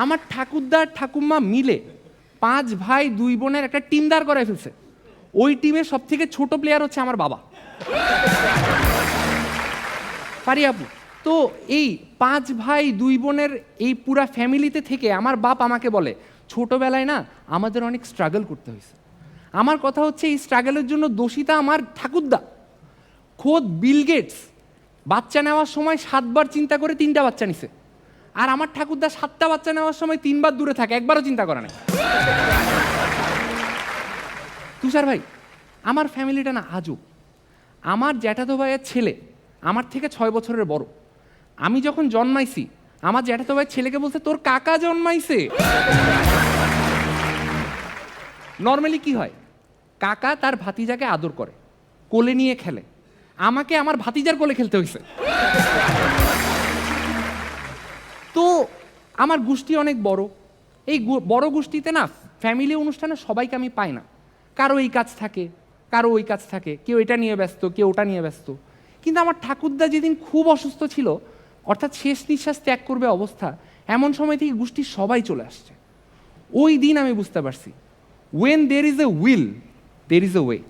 আমার ঠাকুরদার ঠাকুমা মিলে 5 ভাই 2 বোনের একটা টিম দাঁড় করায় ফেলছে। ওই টিমের সব থেকে ছোট প্লেয়ার হচ্ছে আমার বাবা পারি আপু। তো এই 5 ভাই 2 বোনের এই পুরা ফ্যামিলিতে থেকে আমার বাপ আমাকে বলে ছোটবেলায় না আমাদের অনেক স্ট্রাগল করতে হয়েছে। আমার কথা হচ্ছে এই স্ট্রাগলের জন্য দোষিতা আমার ঠাকুরদা। খোদ বিল গেটস বাচ্চা নেওয়ার সময় 7 বার চিন্তা করে 3টা বাচ্চা নিছে, আর আমার ঠাকুরদা 7টা বাচ্চা নেওয়ার সময় 3 বার দূরে থাকে, একবারও চিন্তা করে না। তুষার ভাই, আমার ফ্যামিলিটা না আজব। আমার জ্যাঠাতো ভাইয়ের ছেলে আমার থেকে 6 বছরের বড়। আমি যখন জন্মাইছি আমার জ্যাঠাতো ভাইয়ের ছেলেকে বলছে তোর কাকা জন্মাইছে। নর্মালি কি হয়, কাকা তার ভাতিজাকে আদর করে, কোলে নিয়ে খেলে। আমাকে আমার ভাতিজার কোলে খেলতে হয়েছে। তো আমার গোষ্ঠী অনেক বড়। এই বড় গোষ্ঠীতে না ফ্যামিলি অনুষ্ঠানে সবাইকে আমি পাই না। কারো এই কাজ থাকে, কারো ওই কাজ থাকে, কেউ এটা নিয়ে ব্যস্ত, কেউ ওটা নিয়ে ব্যস্ত। কিন্তু আমার ঠাকুরদা যেদিন খুব অসুস্থ ছিল, অর্থাৎ শেষ নিঃশ্বাস ত্যাগ করবে অবস্থা, এমন সময় থেকে গোষ্ঠীর সবাই চলে আসছে। ওই দিন আমি বুঝতে পারছি, when there is a will, there is a way.